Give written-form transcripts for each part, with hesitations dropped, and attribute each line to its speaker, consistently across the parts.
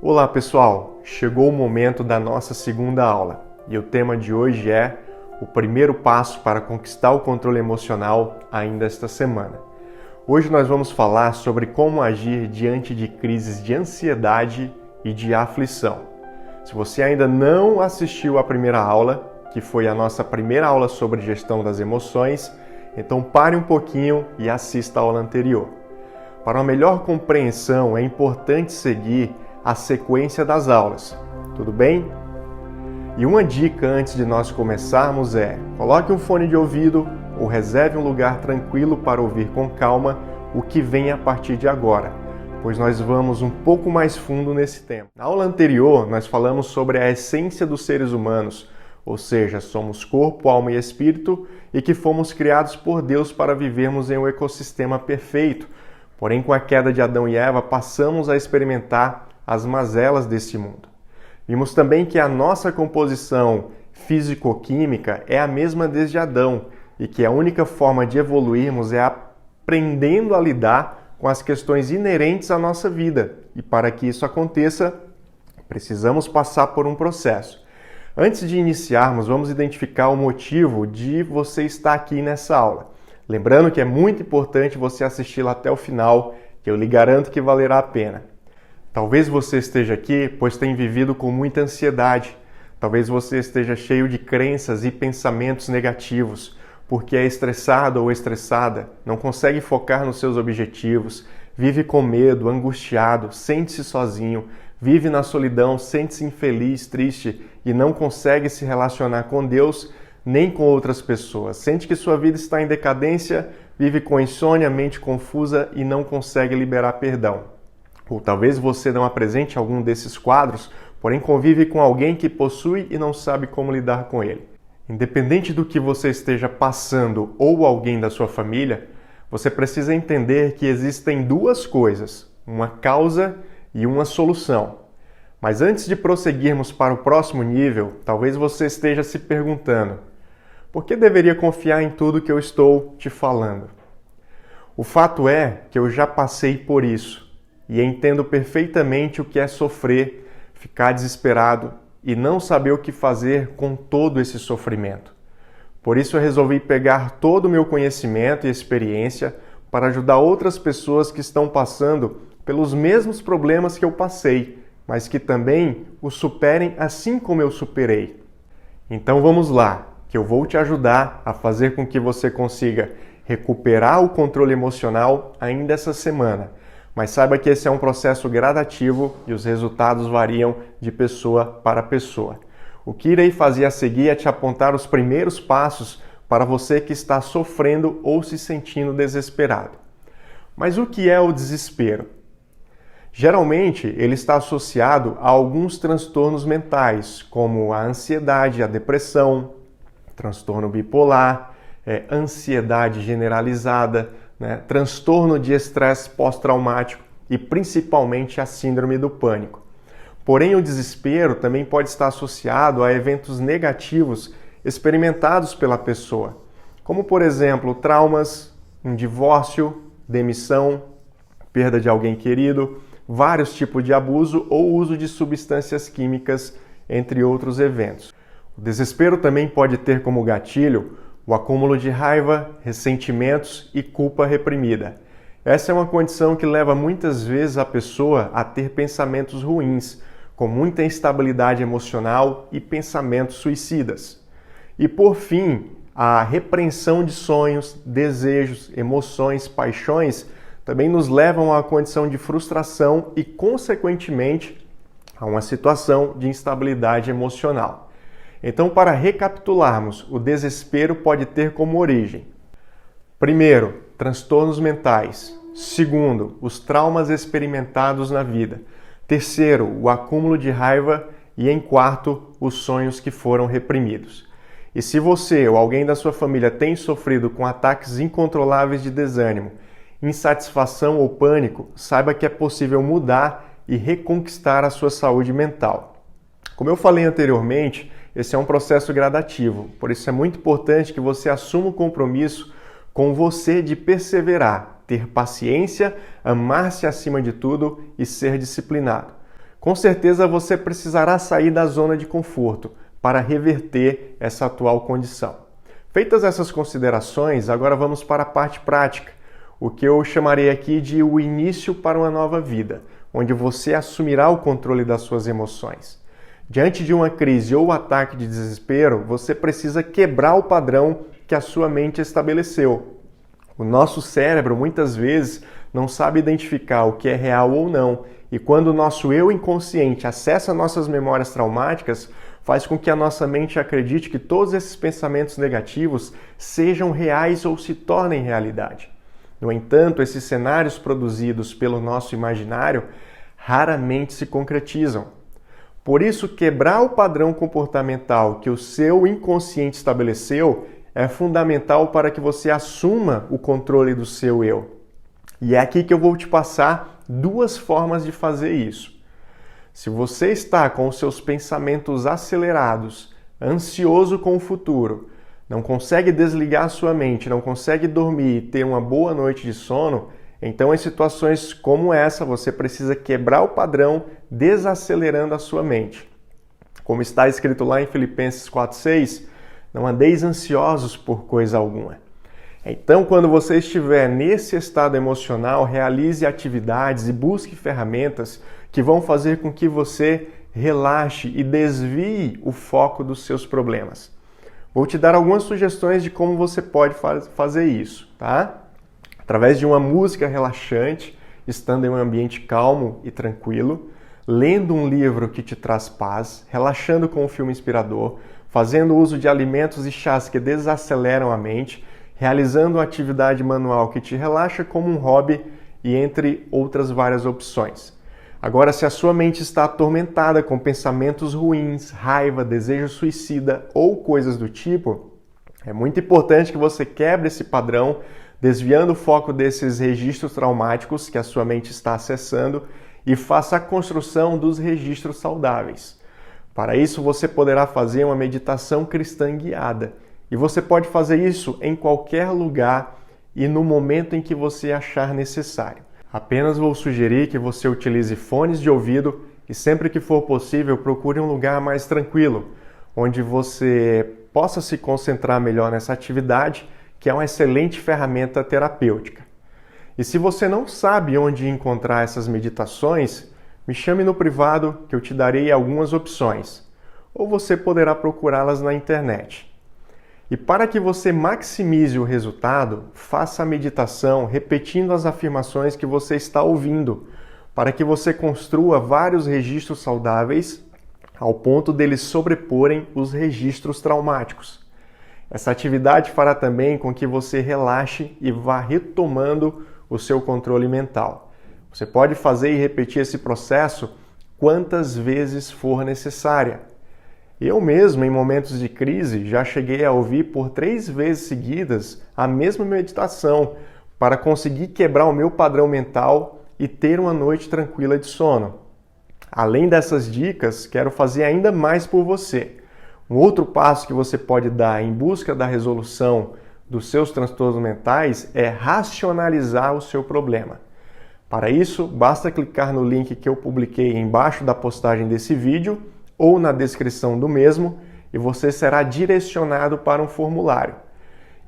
Speaker 1: Olá pessoal, chegou o momento da nossa segunda aula e o tema de hoje é o primeiro passo para conquistar o controle emocional ainda esta semana. Hoje nós vamos falar sobre como agir diante de crises de ansiedade e de aflição. Se você ainda não assistiu à primeira aula, que foi a nossa primeira aula sobre gestão das emoções, então pare um pouquinho e assista a aula anterior. Para uma melhor compreensão, é importante seguir a sequência das aulas, tudo bem? E uma dica antes de nós começarmos é: coloque um fone de ouvido ou reserve um lugar tranquilo para ouvir com calma o que vem a partir de agora, pois nós vamos um pouco mais fundo nesse tema. Na aula anterior, nós falamos sobre a essência dos seres humanos, ou seja, somos corpo, alma e espírito e que fomos criados por Deus para vivermos em um ecossistema perfeito. Porém, com a queda de Adão e Eva, passamos a experimentar as mazelas deste mundo. Vimos também que a nossa composição físico-química é a mesma desde Adão e que a única forma de evoluirmos é aprendendo a lidar com as questões inerentes à nossa vida. E para que isso aconteça, precisamos passar por um processo. Antes de iniciarmos, vamos identificar o motivo de você estar aqui nessa aula. Lembrando que é muito importante você assistir até o final, que eu lhe garanto que valerá a pena. Talvez você esteja aqui pois tem vivido com muita ansiedade. Talvez você esteja cheio de crenças e pensamentos negativos, porque é estressado ou estressada, não consegue focar nos seus objetivos, vive com medo, angustiado, sente-se sozinho, vive na solidão, sente-se infeliz, triste e não consegue se relacionar com Deus nem com outras pessoas. Sente que sua vida está em decadência, vive com insônia, mente confusa e não consegue liberar perdão. Ou talvez você não apresente algum desses quadros, porém convive com alguém que possui e não sabe como lidar com ele. Independente do que você esteja passando ou alguém da sua família, você precisa entender que existem duas coisas, uma causa e uma solução. Mas antes de prosseguirmos para o próximo nível, talvez você esteja se perguntando: por que deveria confiar em tudo que eu estou te falando? O fato é que eu já passei por isso. E entendo perfeitamente o que é sofrer, ficar desesperado e não saber o que fazer com todo esse sofrimento. Por isso eu resolvi pegar todo o meu conhecimento e experiência para ajudar outras pessoas que estão passando pelos mesmos problemas que eu passei, mas que também os superem assim como eu superei. Então vamos lá, que eu vou te ajudar a fazer com que você consiga recuperar o controle emocional ainda essa semana. Mas saiba que esse é um processo gradativo e os resultados variam de pessoa para pessoa. O que irei fazer a seguir é te apontar os primeiros passos para você que está sofrendo ou se sentindo desesperado. Mas o que é o desespero? Geralmente, ele está associado a alguns transtornos mentais, como a ansiedade, a depressão, transtorno bipolar, ansiedade generalizada, transtorno de estresse pós-traumático e principalmente a síndrome do pânico. Porém, o desespero também pode estar associado a eventos negativos experimentados pela pessoa, como por exemplo, traumas, um divórcio, demissão, perda de alguém querido, vários tipos de abuso ou uso de substâncias químicas, entre outros eventos. O desespero também pode ter como gatilho o acúmulo de raiva, ressentimentos e culpa reprimida. Essa é uma condição que leva muitas vezes a pessoa a ter pensamentos ruins, com muita instabilidade emocional e pensamentos suicidas. E por fim, a repreensão de sonhos, desejos, emoções, paixões também nos levam a uma condição de frustração e, consequentemente, a uma situação de instabilidade emocional. Então, para recapitularmos, o desespero pode ter como origem: primeiro, transtornos mentais. Segundo, os traumas experimentados na vida. Terceiro, o acúmulo de raiva. E em quarto, os sonhos que foram reprimidos. E se você ou alguém da sua família tem sofrido com ataques incontroláveis de desânimo, insatisfação ou pânico, saiba que é possível mudar e reconquistar a sua saúde mental. Como eu falei anteriormente, esse é um processo gradativo, por isso é muito importante que você assuma o compromisso com você de perseverar, ter paciência, amar-se acima de tudo e ser disciplinado. com certeza você precisará sair da zona de conforto para reverter essa atual condição. Feitas essas considerações, agora vamos para a parte prática, o que eu chamarei aqui de o início para uma nova vida, onde você assumirá o controle das suas emoções. Diante de uma crise ou ataque de desespero, você precisa quebrar o padrão que a sua mente estabeleceu. O nosso cérebro, muitas vezes, não sabe identificar o que é real ou não, e quando o nosso eu inconsciente acessa nossas memórias traumáticas, faz com que a nossa mente acredite que todos esses pensamentos negativos sejam reais ou se tornem realidade. No entanto, esses cenários produzidos pelo nosso imaginário raramente se concretizam. Por isso, quebrar o padrão comportamental que o seu inconsciente estabeleceu é fundamental para que você assuma o controle do seu eu. E é aqui que eu vou te passar 2 formas de fazer isso. Se você está com os seus pensamentos acelerados, ansioso com o futuro, não consegue desligar a sua mente, não consegue dormir e ter uma boa noite de sono, então, em situações como essa, você precisa quebrar o padrão desacelerando a sua mente. Como está escrito lá em Filipenses 4:6, não andeis ansiosos por coisa alguma. Então, quando você estiver nesse estado emocional, realize atividades e busque ferramentas que vão fazer com que você relaxe e desvie o foco dos seus problemas. Vou te dar algumas sugestões de como você pode fazer isso, tá? Através de uma música relaxante, estando em um ambiente calmo e tranquilo, lendo um livro que te traz paz, relaxando com um filme inspirador, fazendo uso de alimentos e chás que desaceleram a mente, realizando uma atividade manual que te relaxa como um hobby e entre outras várias opções. Agora, se a sua mente está atormentada com pensamentos ruins, raiva, desejo suicida ou coisas do tipo, é muito importante que você quebre esse padrão, desviando o foco desses registros traumáticos que a sua mente está acessando e faça a construção dos registros saudáveis. Para isso, você poderá fazer uma meditação cristã guiada. E você pode fazer isso em qualquer lugar e no momento em que você achar necessário. Apenas vou sugerir que você utilize fones de ouvido e sempre que for possível procure um lugar mais tranquilo, onde você possa se concentrar melhor nessa atividade, que é uma excelente ferramenta terapêutica. E se você não sabe onde encontrar essas meditações, me chame no privado que eu te darei algumas opções, ou você poderá procurá-las na internet. E para que você maximize o resultado, faça a meditação repetindo as afirmações que você está ouvindo, para que você construa vários registros saudáveis ao ponto deles sobreporem os registros traumáticos. Essa atividade fará também com que você relaxe e vá retomando o seu controle mental. Você pode fazer e repetir esse processo quantas vezes for necessária. Eu mesmo, em momentos de crise, já cheguei a ouvir por 3 vezes seguidas a mesma meditação para conseguir quebrar o meu padrão mental e ter uma noite tranquila de sono. Além dessas dicas, quero fazer ainda mais por você. Um outro passo que você pode dar em busca da resolução dos seus transtornos mentais é racionalizar o seu problema. Para isso, basta clicar no link que eu publiquei embaixo da postagem desse vídeo ou na descrição do mesmo e você será direcionado para um formulário.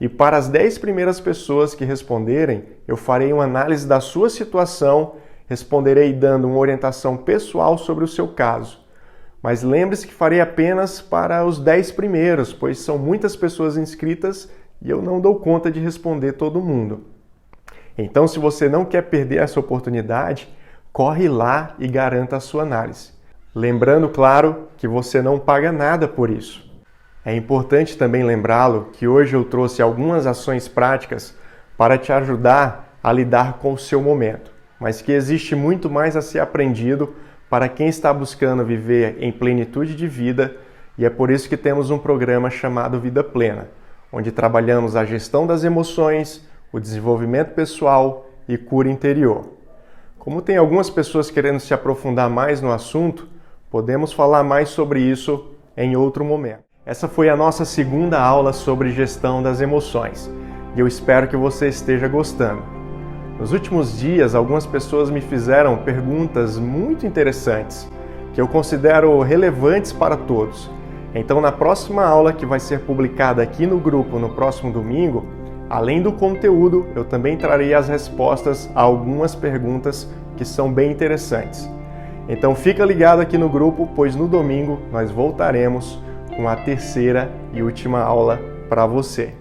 Speaker 1: E para as 10 primeiras pessoas que responderem, eu farei uma análise da sua situação, responderei dando uma orientação pessoal sobre o seu caso. Mas lembre-se que farei apenas para os 10 primeiros, pois são muitas pessoas inscritas e eu não dou conta de responder todo mundo. Então, se você não quer perder essa oportunidade, corre lá e garanta a sua análise. Lembrando, claro, que você não paga nada por isso. É importante também lembrá-lo que hoje eu trouxe algumas ações práticas para te ajudar a lidar com o seu momento, mas que existe muito mais a ser aprendido para quem está buscando viver em plenitude de vida, e é por isso que temos um programa chamado Vida Plena, onde trabalhamos a gestão das emoções, o desenvolvimento pessoal e cura interior. Como tem algumas pessoas querendo se aprofundar mais no assunto, podemos falar mais sobre isso em outro momento. Essa foi a nossa segunda aula sobre gestão das emoções, e eu espero que você esteja gostando. Nos últimos dias, algumas pessoas me fizeram perguntas muito interessantes que eu considero relevantes para todos. Então, na próxima aula, que vai ser publicada aqui no grupo no próximo domingo, além do conteúdo, eu também trarei as respostas a algumas perguntas que são bem interessantes. Então, fica ligado aqui no grupo, pois no domingo nós voltaremos com a terceira e última aula para você.